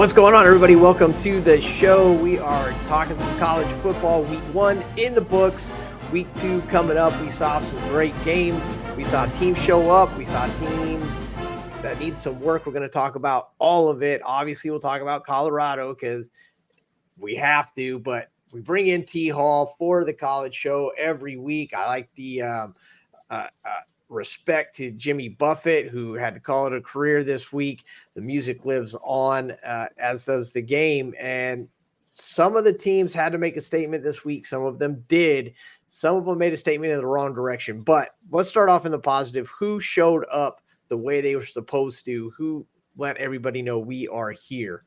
What's going on, everybody? Welcome to the show. We are talking some college football. Week 1 in the books. Week 2 coming up. We saw some great games. We saw teams show up. We saw teams that need some work. We're going to talk about all of it. Obviously, we'll talk about Colorado because we have to, but we bring in T. Hall for the college show every week. I like the respect to Jimmy Buffett, who had to call it a career this week. The music lives on, as does the game. And some of the teams had to make a statement this week. Some of them did. Some of them made a statement in the wrong direction. But let's start off in the positive. Who showed up the way they were supposed to? Who let everybody know we are here?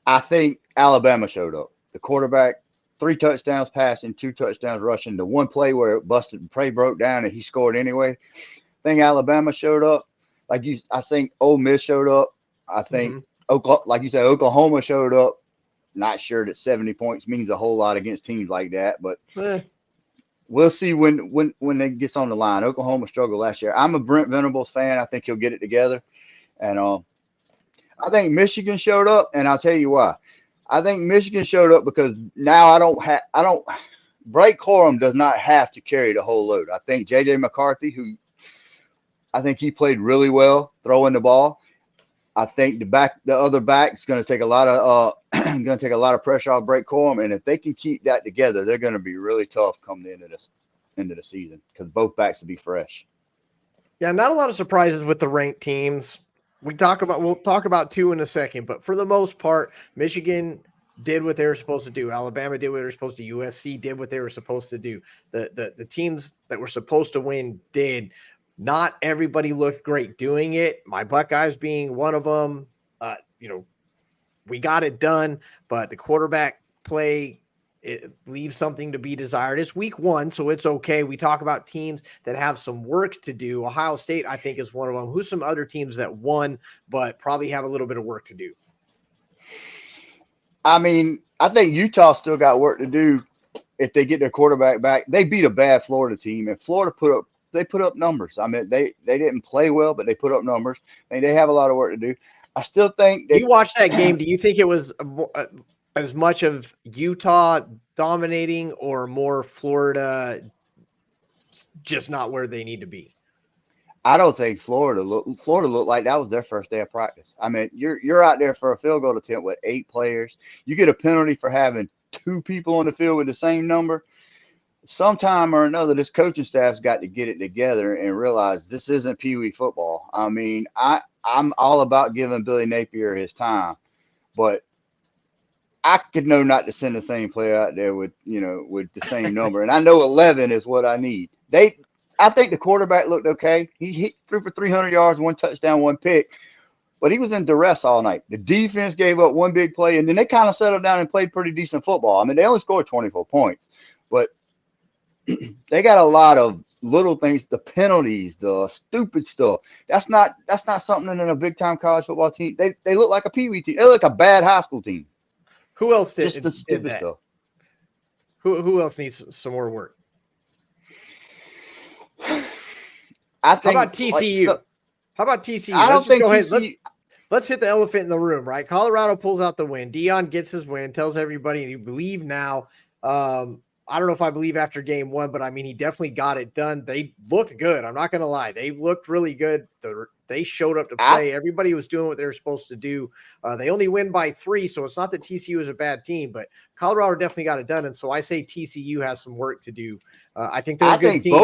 I think Alabama showed up. The quarterback, 3 touchdowns passing, 2 touchdowns rushing. The one play where it busted, play broke down, and he scored anyway. I think Alabama showed up. I think Ole Miss showed up. I think Oklahoma, like you said, Oklahoma showed up. Not sure that 70 points means a whole lot against teams like that, but we'll see when it gets on the line. Oklahoma struggled last year. I'm a Brent Venables fan. I think he'll get it together, and I think Michigan showed up, and I'll tell you why. I think Michigan showed up because now Blake Corum does not have to carry the whole load. I think J.J. McCarthy, I think he played really well throwing the ball. I think the other back is going to take a lot of pressure off Blake Corum, and if they can keep that together, they're going to be really tough coming into the season because both backs will be fresh. Yeah, not a lot of surprises with the ranked teams. We'll talk about 2 in a second, but for the most part, Michigan did what they were supposed to do. Alabama did what they were supposed to. USC did what they were supposed to do. The teams that were supposed to win did. Not everybody looked great doing it. My Buckeyes being one of them. We got it done, but the quarterback play, it leaves something to be desired. It's week 1, so it's okay. We talk about teams that have some work to do. Ohio State, I think, is one of them. Who's some other teams that won but probably have a little bit of work to do? I mean, I think Utah still got work to do if they get their quarterback back. They beat a bad Florida team, and Florida put up numbers. I mean, they didn't play well, but they put up numbers. I mean, they have a lot of work to do. I still think you watched that game. Do you think it was as much of Utah dominating or more Florida just not where they need to be? I don't think Florida looked like that was their first day of practice. I mean, you're out there for a field goal attempt with 8 players. You get a penalty for having 2 people on the field with the same number. Sometime or another, this coaching staff's got to get it together and realize this isn't Pee Wee football. I mean, I'm all about giving Billy Napier his time, but I could know not to send the same player out there with the same number. And I know 11 is what I need. I think the quarterback looked okay. He threw for 300 yards, 1 touchdown, 1 pick, but he was in duress all night. The defense gave up 1 big play, and then they kind of settled down and played pretty decent football. I mean, they only scored 24 points, but they got a lot of little things, the penalties, the stupid stuff. That's not something in a big-time college football team. They look like a Pee Wee team. They look like a bad high school team. Who else did Just the stupid that? stuff. Who else needs some more work? I think. How about TCU? I Let's don't think go TCU. ahead. Let's hit the elephant in the room, right? Colorado pulls out the win. Deion gets his win, tells everybody you believe now. I don't know if I believe after game 1, but I mean, he definitely got it done. They looked good. I'm not going to lie. They looked really good. They showed up to play. Everybody was doing what they were supposed to do. They only win by 3, so it's not that TCU is a bad team, but Colorado definitely got it done. And so I say TCU has some work to do. I think they're a good team.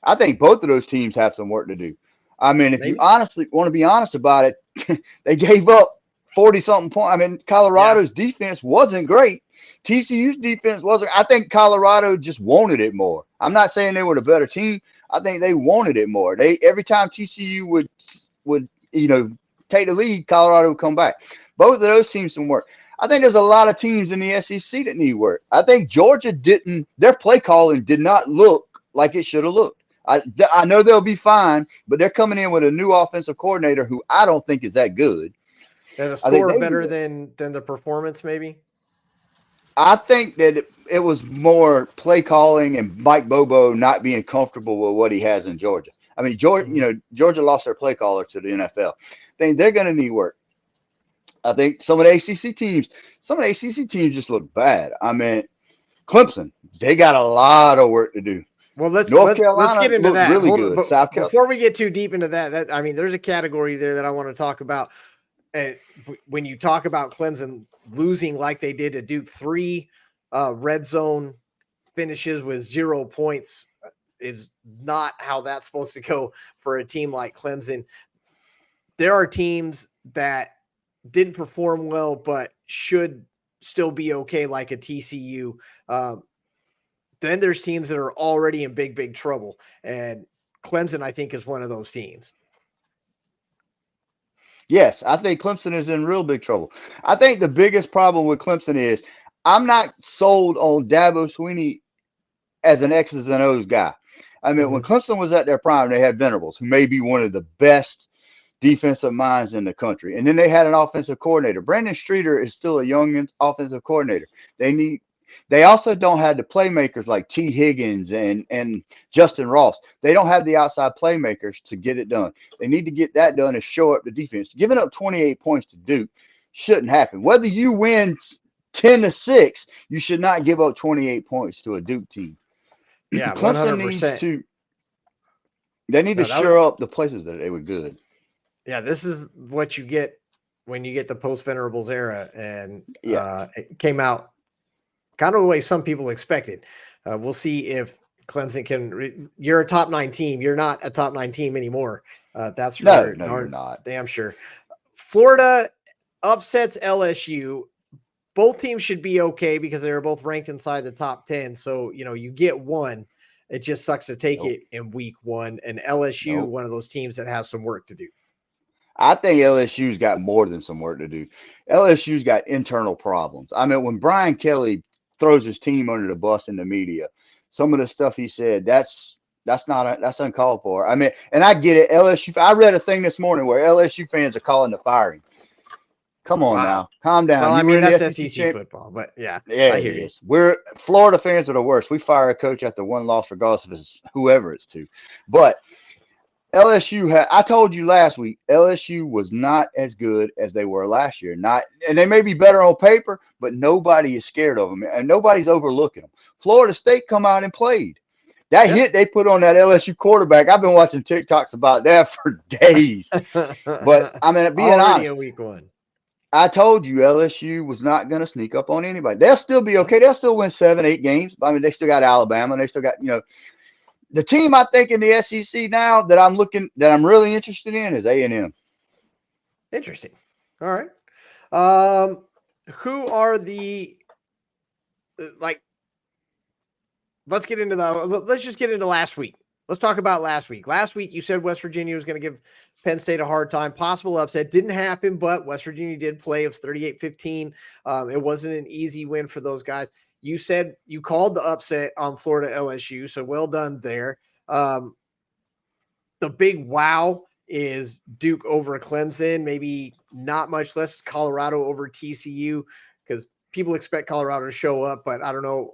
I think both of those teams have some work to do. I mean, if you honestly want to be honest about it, they gave up 40-something points. I mean, Colorado's defense wasn't great. TCU's defense wasn't. I think Colorado just wanted it more. I'm not saying they were the better team. I think they wanted it more. Every time TCU would take the lead, Colorado would come back. Both of those teams some work. I think there's a lot of teams in the SEC that need work. I think Georgia didn't. Their play calling did not look like it should have looked. I know they'll be fine, but they're coming in with a new offensive coordinator who I don't think is that good. Yeah, the score better than the performance, maybe. I think that it was more play calling and Mike Bobo not being comfortable with what he has in Georgia. I mean, Georgia lost their play caller to the NFL. They're going to need work. I think some of the ACC teams just look bad. I mean, Clemson, they got a lot of work to do. Well, let's North get Carolina into looked that. really Hold on, good. but South Carolina, before we get too deep into that, I mean, there's a category there that I want to talk about. And when you talk about Clemson losing like they did to Duke, 3 red zone finishes with 0 points is not how that's supposed to go for a team like Clemson. There are teams that didn't perform well, but should still be okay, like a TCU. Then there's teams that are already in big, big trouble. And Clemson, I think, is one of those teams. yes, I think Clemson is in real big trouble. I think the biggest problem with Clemson is I'm not sold on Dabo Swinney as an X's and O's guy. I mean, when Clemson was at their prime, they had Venables, who may be one of the best defensive minds in the country. And then they had an offensive coordinator. Brandon Streeter is still a young offensive coordinator. They also don't have the playmakers like T. Higgins and Justin Ross. They don't have the outside playmakers to get it done. They need to get that done and show up the defense. Giving up 28 points to Duke shouldn't happen. Whether you win 10-6, you should not give up 28 points to a Duke team. Yeah, Clemson 100%. They need to shore up the places that they were good. Yeah, this is what you get when you get the post-Venerables era, and it came out kind of the way some people expected. We'll see if Clemson can. You're a top 9 team. You're not a top 9 team anymore. That's for no, you're not. Damn sure. Florida upsets LSU. Both teams should be okay because they were both ranked inside the top 10. So, you get one. It just sucks to take it in week 1. And LSU, one of those teams that has some work to do. I think LSU's got more than some work to do. LSU's got internal problems. I mean, when Brian Kelly throws his team under the bus in the media, some of the stuff he said, that's uncalled for. I mean, and I get it. LSU. I read a thing this morning where LSU fans are calling to firing. Come on now, calm down. Well, I mean, that's SEC football, but yeah, I hear you. Florida fans are the worst. We fire a coach after one loss, regardless of it's whoever it's to. But LSU I told you last week, LSU was not as good as they were last year. And they may be better on paper, but nobody is scared of them, and nobody's overlooking them. Florida State come out and played. That hit they put on that LSU quarterback, I've been watching TikToks about that for days. But I mean, being honest, in week 1. I told you LSU was not going to sneak up on anybody. They'll still be okay. They'll still win 7-8 games. I mean, they still got Alabama, and they still got, the team I think in the SEC now that I'm really interested in is A&M. Interesting. All right. Who are the let's get into let's just get into last week. Let's talk about last week. Last week, you said West Virginia was going to give Penn State a hard time. Possible upset. Didn't happen, but West Virginia did play. It was 38-15. It wasn't an easy win for those guys. You said you called the upset on Florida LSU, so well done there. The big wow is Duke over Clemson, maybe not much less Colorado over TCU, because people expect Colorado to show up, but I don't know.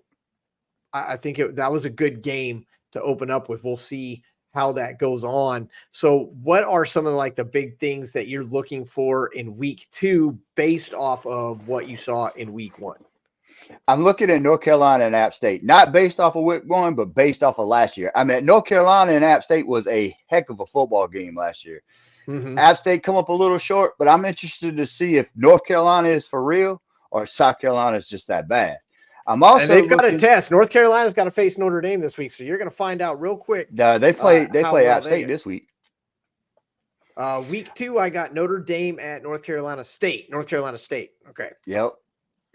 I think that was a good game to open up with. We'll see how that goes on. So what are some of the big things that you're looking for in week 2 based off of what you saw in week 1? I'm looking at North Carolina and App State, not based off of week 1, but based off of last year. I mean, North Carolina and App State was a heck of a football game last year. App State come up a little short, but I'm interested to see if North Carolina is for real or South Carolina is just that bad. I'm also and they've got a test. North Carolina's got to face Notre Dame this week, so you're going to find out real quick. They play App State this week. Week 2, I got Notre Dame at North Carolina State. Okay. Yep.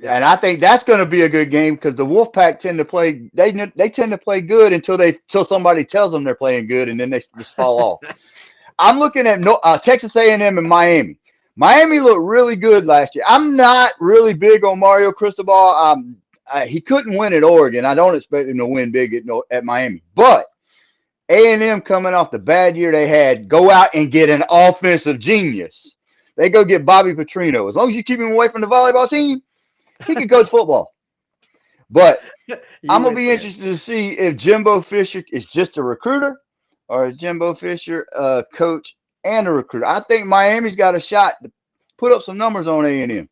And I think that's going to be a good game because the Wolfpack tend to play. They tend to play good until somebody tells them they're playing good, and then they just fall off. I'm looking at Texas A&M and Miami. Miami looked really good last year. I'm not really big on Mario Cristobal. He couldn't win at Oregon. I don't expect him to win big at Miami. But A&M coming off the bad year they had, go out and get an offensive genius. They go get Bobby Petrino. As long as you keep him away from the volleyball team, he can coach football. But I'm going to be interested to see if Jimbo Fisher is just a recruiter or is Jimbo Fisher a coach and a recruiter. I think Miami's got a shot put up some numbers on A&M.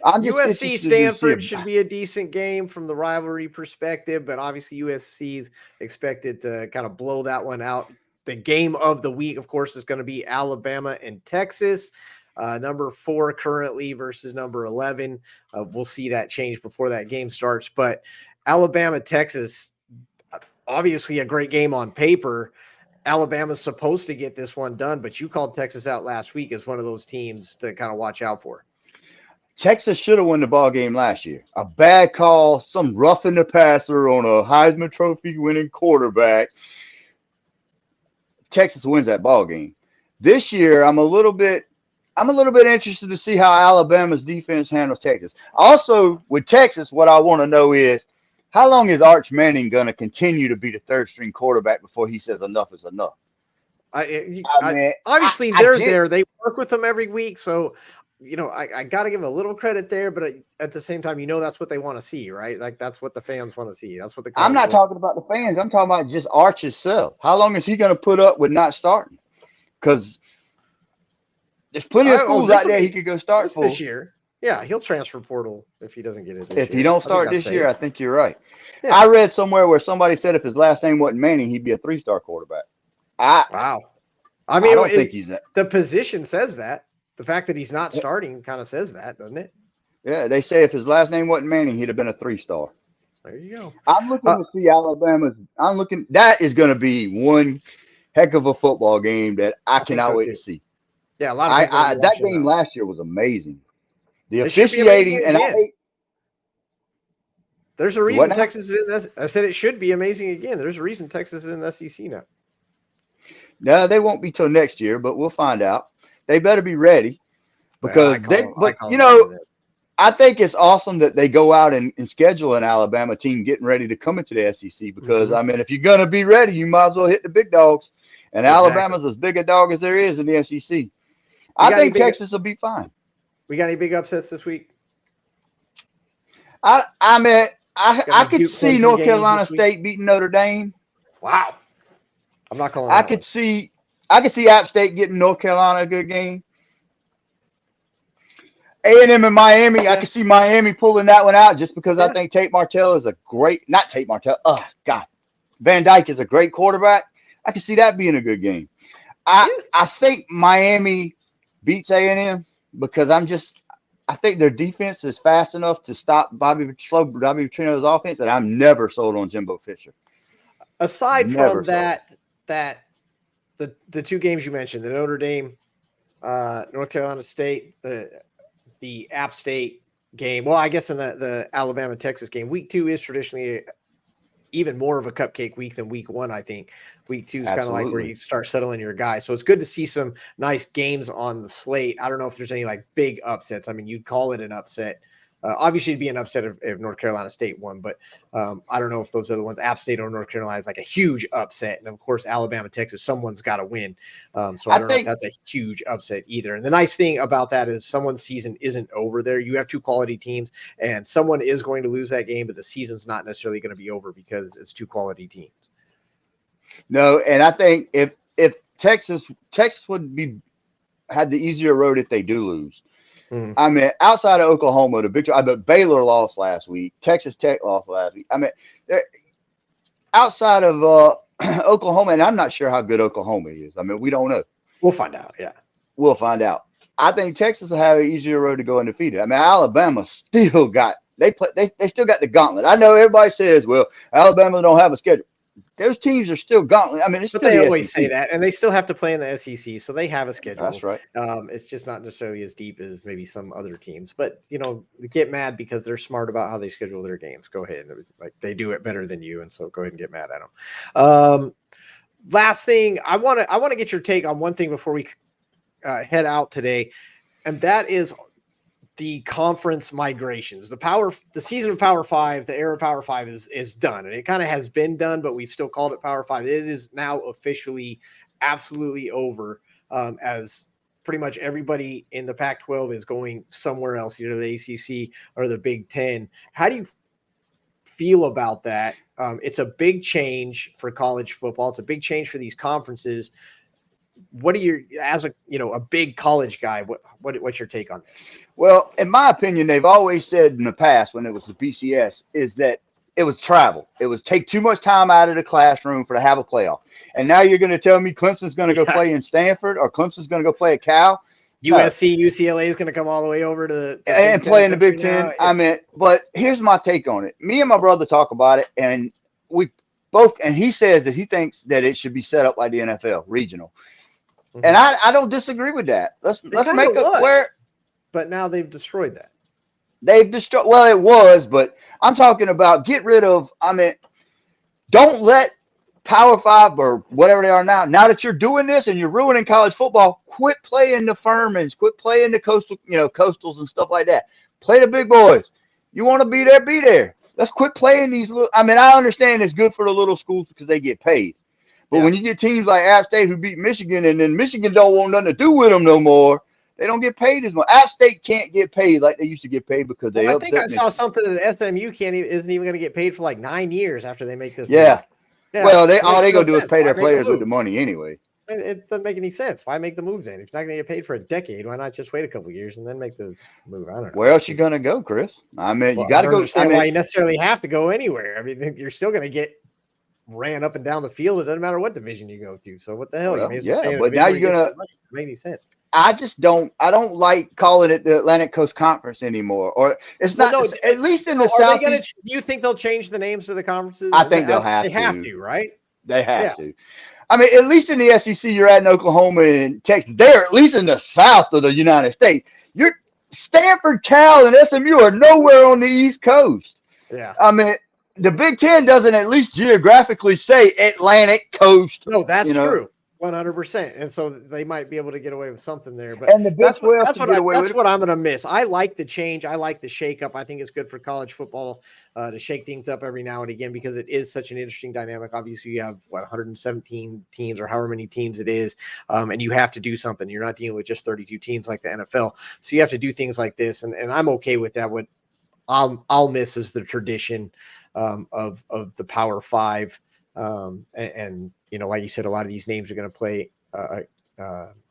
I'm just USC interested to see Stanford should be a decent game from the rivalry perspective, but obviously USC's expected to kind of blow that one out. The game of the week, of course, is going to be Alabama and Texas. Number 4 currently versus number 11. We'll see that change before that game starts. But Alabama, Texas, obviously a great game on paper. Alabama's supposed to get this one done, but you called Texas out last week as one of those teams to kind of watch out for. Texas should have won the ball game last year. A bad call, some roughing the passer on a Heisman Trophy winning quarterback. Texas wins that ball game. This year, I'm a little bit interested to see how Alabama's defense handles Texas. Also, with Texas, what I want to know is how long is Arch Manning going to continue to be the third string quarterback before he says enough is enough? Obviously, they're there. They work with them every week, so I got to give a little credit there, but at the same time, that's what they want to see, right? Like that's what the fans want to see. That's what I'm not talking about the fans. I'm talking about just Arch himself. How long is he going to put up with not starting? Because there's plenty of schools out there he could go start for this year. Yeah, he'll transfer portal if he doesn't get it this year. If he don't start this year, I think you're right. Yeah. I read somewhere where somebody said if his last name wasn't Manning, he'd be a 3-star quarterback. Wow. I mean, I don't think he's that. The position says that. The fact that he's not starting kind of says that, doesn't it? Yeah, they say if his last name wasn't Manning, he'd have been a 3-star. There you go. I'm looking to see Alabama's. That is going to be one heck of a football game that I cannot wait to see. Yeah, a lot of people. That game last year was amazing. The officiating, and there's a reason Texas is in this. I said it should be amazing again. There's a reason Texas is in the SEC now. No, they won't be till next year, but we'll find out. They better be ready because I think it's awesome that they go out and schedule an Alabama team getting ready to come into the SEC because, I mean, if you're going to be ready, you might as well hit the big dogs. And Alabama's as big a dog as there is in the SEC. I think Texas will be fine. We got any big upsets this week? I could see North Carolina State beating Notre Dame. Wow. I'm not calling I could see App State getting North Carolina a good game. A&M and Miami, I could see Miami pulling that one out just because I think Tate Martell is Van Dyke is a great quarterback. I could see that being a good game. I think Miami beats A&M because I think their defense is fast enough to stop Bobby Petrino's offense, and I'm never sold on Jimbo Fisher. Aside from that, the two games you mentioned, the Notre Dame, North Carolina State, the App State game. Well, I guess in the Alabama Texas game, week 2 is traditionally even more of a cupcake week than week 1. I think week 2 is kind of like where you start settling your guys. So it's good to see some nice games on the slate. I don't know if there's any like big upsets. I mean, you'd call it an upset. Obviously, it'd be an upset if North Carolina State won, but I don't know if those other ones, App State or North Carolina, is like a huge upset. And of course, Alabama, Texas, someone's got to win. So I don't know if that's a huge upset either. And the nice thing about that is someone's season isn't over there. You have 2 quality teams, and someone is going to lose that game, but the season's not necessarily going to be over because it's 2 quality teams. No, and I think if Texas would had the easier road if they do lose. I mean, outside of Oklahoma, but Baylor lost last week. Texas Tech lost last week. I mean, outside of Oklahoma, and I'm not sure how good Oklahoma is. I mean, we don't know. We'll find out. Yeah, we'll find out. I think Texas will have an easier road to go undefeated. I mean, Alabama still got they still got the gauntlet. I know everybody says, well, Alabama don't have a schedule. Those teams are still gauntlet. I mean, it's but still they the always SEC. say that, and they still have to play in the SEC, so they have a schedule. That's right. It's just not necessarily as deep as maybe some other teams. But get mad because they're smart about how they schedule their games. Go ahead, like they do it better than you, and so go ahead and get mad at them. Last thing, I want to get your take on one thing before we head out today, and that is the conference migrations. The season of Power 5, the era of Power 5 is done, and it kind of has been done, but we've still called it Power 5. It is now officially absolutely over, as pretty much everybody in the Pac-12 is going somewhere else, either the ACC or the Big Ten. How do you feel about that? It's a big change for college football. It's a big change for these conferences. what are your, as a big college guy, what's your take on this? Well, in my opinion, they've always said in the past when it was the BCS is that it was travel. It was take too much time out of the classroom for to have a playoff. And now you're going to tell me Clemson's going to go play in Stanford or Clemson's going to go play at Cal? USC, UCLA is going to come all the way over to and play in the Big Ten. Yeah. I mean, but here's my take on it. Me and my brother talk about it, and we both, and he says that he thinks that it should be set up like the NFL, regional. Mm-hmm. And I don't disagree with that. Let's make it where. But now they've destroyed that. They've destroyed. Well, it was, but I'm talking about get rid of. I mean, don't let Power 5 or whatever they are now. Now that you're doing this and you're ruining college football, quit playing the Furmans, quit playing the coastals and stuff like that. Play the big boys. You want to be there, be there. Let's quit playing these little. I mean, I understand it's good for the little schools because they get paid. But when you get teams like App State who beat Michigan and then Michigan don't want nothing to do with them no more, they don't get paid as much. App State can't get paid like they used to get paid because they upset I saw something that SMU isn't even going to get paid for like 9 years after they make this. Yeah. Yeah, well, all they gonna do is pay their players with the money anyway. It doesn't make any sense. Why make the move then? If you're not gonna get paid for a decade, why not just wait a couple of years and then make the move? I don't know. Where else you gonna go, Chris? I mean, you got to go. I mean, why you necessarily have to go anywhere. I mean, you're still gonna get ran up and down the field. It doesn't matter what division you go to. So what the hell? Well, you may as well stay but now you're gonna make any sense. I don't like calling it the Atlantic Coast Conference anymore. Or it's not. No, at least in the South. Do you think they'll change the names of the conferences? I think they'll have to. They have to, right? They have to. I mean, at least in the SEC, you're adding Oklahoma and Texas. They're at least in the south of the United States. You're Stanford, Cal, and SMU are nowhere on the East Coast. Yeah. I mean, the Big Ten doesn't at least geographically say Atlantic Coast. No, that's true. 100%. And so they might be able to get away with something there. But that's what I'm going to miss. I like the change. I like the shake-up. I think it's good for college football to shake things up every now and again because it is such an interesting dynamic. Obviously, you have, 117 teams or however many teams it is, and you have to do something. You're not dealing with just 32 teams like the NFL. So you have to do things like this, and I'm okay with that. What I'll miss is the tradition of the Power 5. And like you said, a lot of these names are going to play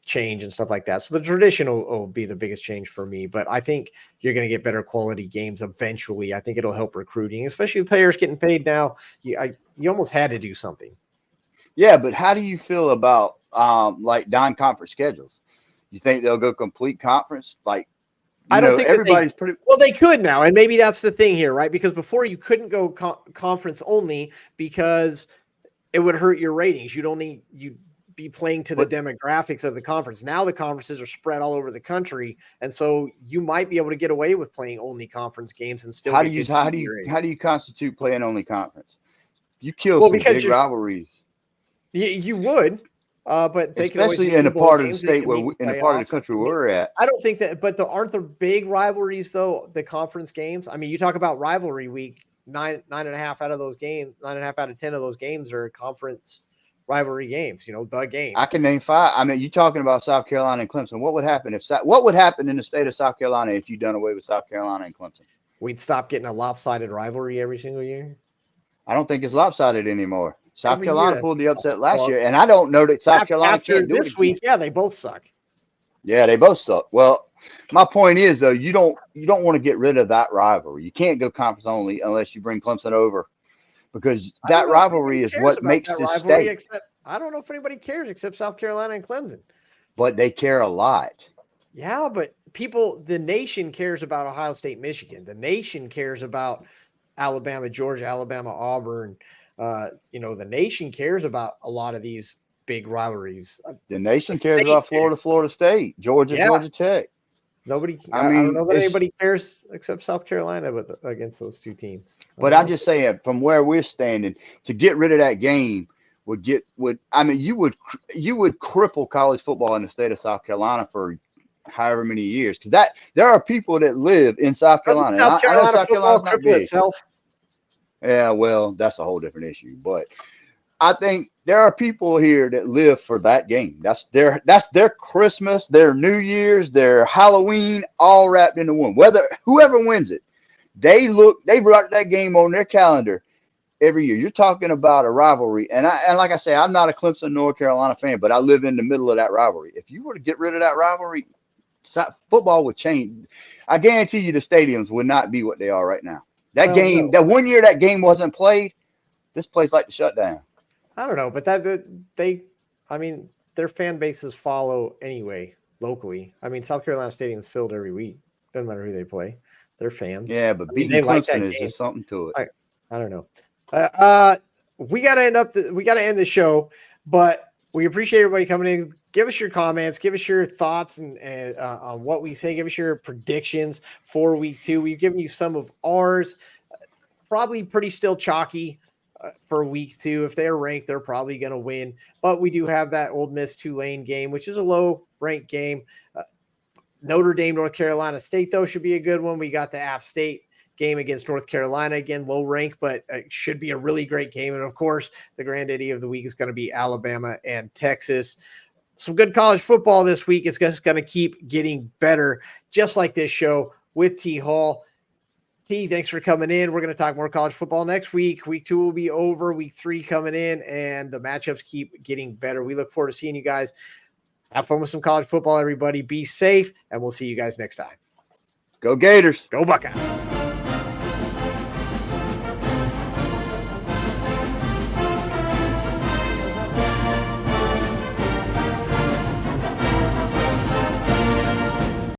change and stuff like that. So the tradition will be the biggest change for me. But I think you're going to get better quality games eventually. I think it'll help recruiting, especially with players getting paid now. You almost had to do something. Yeah, but how do you feel about like non-conference schedules? You think they'll go complete conference? Like, I don't think everybody's pretty well. They could now, and maybe that's the thing here, right? Because before you couldn't go conference only because it would hurt your ratings. You'd be playing to the demographics of the conference. Now the conferences are spread all over the country, and so you might be able to get away with playing only conference games and still. How do you constitute playing only conference? You kill some big rivalries. You would. But they especially in the part of the state where in the part of the country where we're at. I don't think that, but aren't the big rivalries though the conference games? I mean, you talk about rivalry week, 9.5 out of those games, 9.5 out of 10 of those games are conference rivalry games. The game. I can name 5. I mean, you're talking about South Carolina and Clemson. What would happen in the state of South Carolina if you done away with South Carolina and Clemson? We'd stop getting a lopsided rivalry every single year. I don't think it's lopsided anymore. South Carolina pulled the upset last year, and I don't know that South Carolina can't do it this week. Yeah, they both suck. Yeah, they both suck. Well, my point is though, you don't want to get rid of that rivalry. You can't go conference only unless you bring Clemson over, because that rivalry is what makes this state. I don't know if anybody cares except South Carolina and Clemson. But they care a lot. Yeah, but the nation cares about Ohio State, Michigan. The nation cares about Alabama, Georgia, Alabama, Auburn. The nation cares about a lot of these big rivalries. The nation cares about Florida State, Georgia Tech. Nobody. I don't know that anybody cares except South Carolina against those two teams. But I'm just saying, from where we're standing, to get rid of that game you would cripple college football in the state of South Carolina for however many years. Because there are people that live in South Carolina. South Carolina cripple itself. Yeah, well, that's a whole different issue. But I think there are people here that live for that game. That's their Christmas, their New Year's, their Halloween, all wrapped into one. Whoever wins it, they write that game on their calendar every year. You're talking about a rivalry. And like I say, I'm not a Clemson, North Carolina fan, but I live in the middle of that rivalry. If you were to get rid of that rivalry, football would change. I guarantee you the stadiums would not be what they are right now. That game, that 1 year that game wasn't played, this place like to shut down. I don't know, but I mean, their fan bases follow anyway locally. I mean, South Carolina Stadium's filled every week. Doesn't matter who they play. They're fans. Yeah, but beating they like Clemson that is game. just something to it. I don't know. We got to end the show, but we appreciate everybody coming in. Give us your comments. Give us your thoughts and on what we say. Give us your predictions for week 2. We've given you some of ours. Probably pretty still chalky for week 2. If they're ranked, they're probably going to win. But we do have that Ole Miss Tulane game, which is a low-ranked game. Notre Dame, North Carolina State, though, should be a good one. We got the App State game against North Carolina, again, low rank, but it should be a really great game. And, of course, the granddaddy of the week is going to be Alabama and Texas. Some good college football this week. It's just going to keep getting better, just like this show with T. Hall. T, thanks for coming in. We're going to talk more college football next week. Week 2 will be over. Week 3 coming in, and the matchups keep getting better. We look forward to seeing you guys. Have fun with some college football, everybody. Be safe, and we'll see you guys next time. Go Gators. Go Buckeyes.